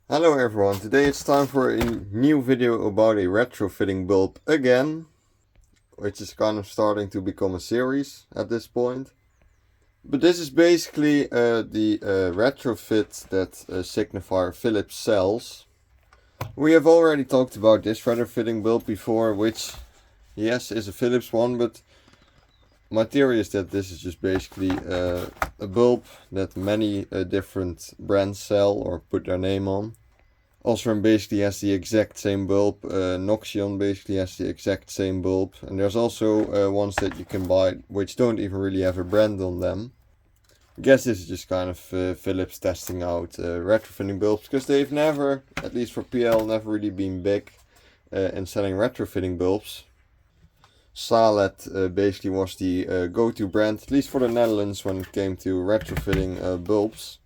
Hello everyone, today it's time for a new video about a retrofitting bulb again, which is kind of starting to become a series at this point. But this is basically the retrofit that signifier Philips sells. We have already talked about this retrofitting bulb before, which yes is a Philips one, but my theory is that this is just basically a bulb that many different brands sell or put their name on. Osram basically has the exact same bulb, Noxion basically has the exact same bulb, and there's also ones that you can buy which don't even really have a brand on them. I guess this is just kind of Philips testing out retrofitting bulbs, because they've never, at least for PL, never really been big in selling retrofitting bulbs. Salet basically was the go-to brand, at least for the Netherlands, when it came to retrofitting bulbs.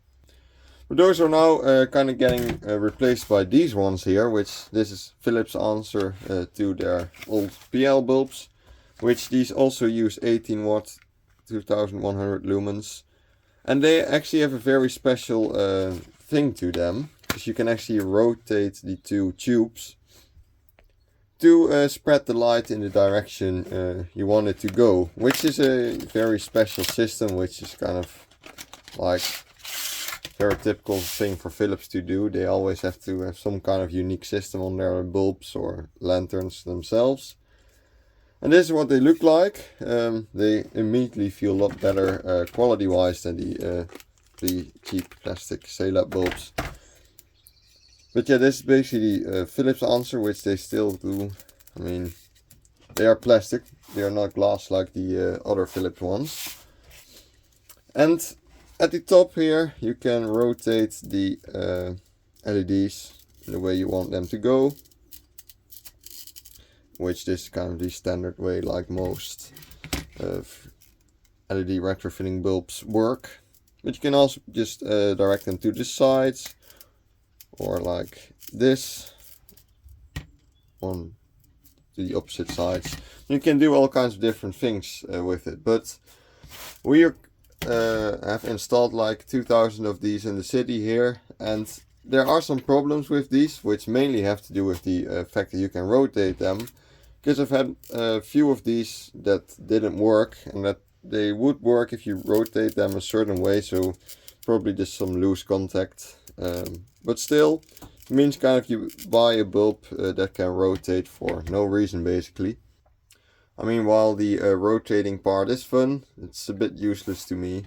But those are now kind of getting replaced by these ones here, which this is Philips' answer to their old PL bulbs, which these also use 18 watt 2100 lumens. And they actually have a very special thing to them, because you can actually rotate the two tubes to spread the light in the direction you want it to go, which is a very special system, which is kind of like very typical thing for Philips to do. They always have to have some kind of unique system on their bulbs or lanterns themselves. And this is what they look like. They immediately feel a lot better quality wise than the cheap plastic Sailab bulbs. But yeah, this is basically Philips' answer, which they still do. I mean, they are plastic, they are not glass like the other Philips ones. And at the top here you can rotate the LEDs in the way you want them to go, which is kind of the standard way like most LED retrofitting bulbs work. But you can also just direct them to the sides, or like this, on the opposite sides. You can do all kinds of different things with it, but we are have installed like 2000 of these in the city here, and there are some problems with these, which mainly have to do with the fact that you can rotate them, because I've had a few of these that didn't work, and that they would work if you rotate them a certain way, so probably just some loose contact, but still it means kind of you buy a bulb that can rotate for no reason basically. I mean, while the rotating part is fun, it's a bit useless to me.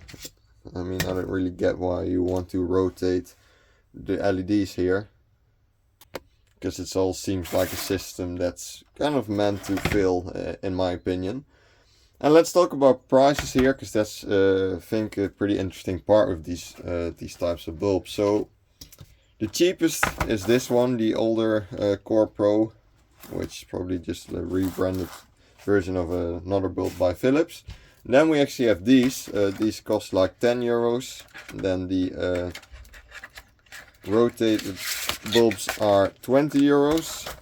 I mean, I don't really get why you want to rotate the LEDs here, because it all seems like a system that's kind of meant to fail, in my opinion. And let's talk about prices here, because that's I think a pretty interesting part of these types of bulbs. So the cheapest is this one, the older Corepro, which is probably just a rebranded version of another bulb by Philips. And then we actually have these. These cost like 10 euros. And then the rotated bulbs are 20 euros.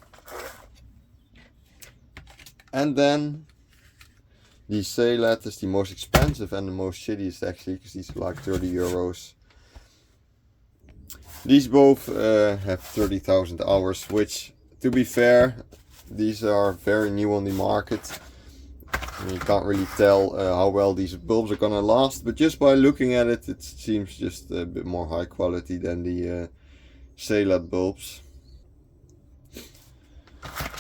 And then the Sailab is the most expensive and the most shittiest actually, because these are like 30 euros. These both have 30,000 hours, which, to be fair, these are very new on the market. You can't really tell how well these bulbs are gonna last, but just by looking at it, it seems just a bit more high quality than the Sailab bulbs.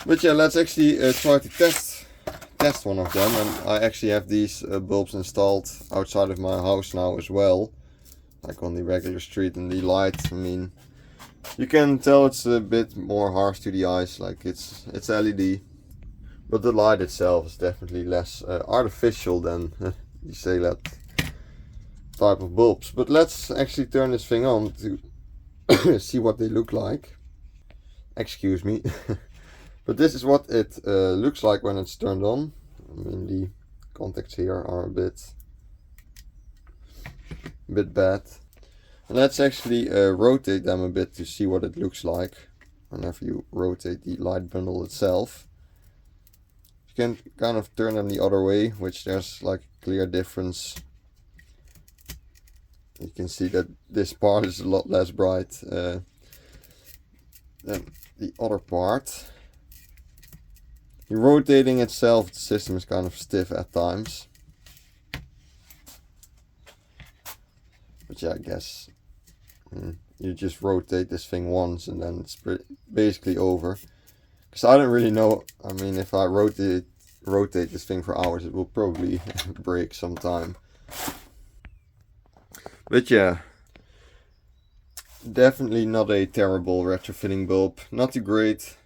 But yeah, let's actually try to test one of them. And I actually have these bulbs installed outside of my house now as well, like on the regular street, and the light, I mean, you can tell it's a bit more harsh to the eyes, like it's LED, but the light itself is definitely less artificial than the Sailab type of bulbs. But let's actually turn this thing on to see what they look like. Excuse me. But this is what it looks like when it's turned on. I mean, the contacts here are a bit bad. And let's actually rotate them a bit to see what it looks like whenever you rotate the light bundle itself. You can kind of turn them the other way, which there's like a clear difference. You can see that this part is a lot less bright. Then the other part. The rotating itself, the system is kind of stiff at times. But yeah, I guess you just rotate this thing once and then it's basically over. Because I don't really know, I mean, if I rotate this thing for hours, it will probably break sometime. But yeah, definitely not a terrible retrofitting bulb. Not too great.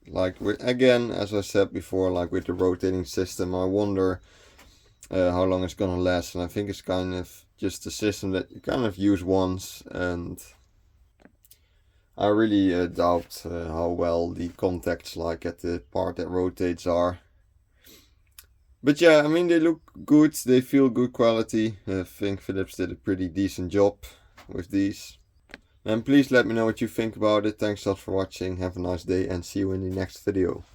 Like again, as I said before, like with the rotating system, I wonder how long it's gonna last. And I think it's kind of just a system that you kind of use once, and I really doubt how well the contacts like at the part that rotates are. But yeah, I mean, they look good, they feel good quality. I think Philips did a pretty decent job with these. And please let me know what you think about it. Thanks a lot for watching, have a nice day and see you in the next video.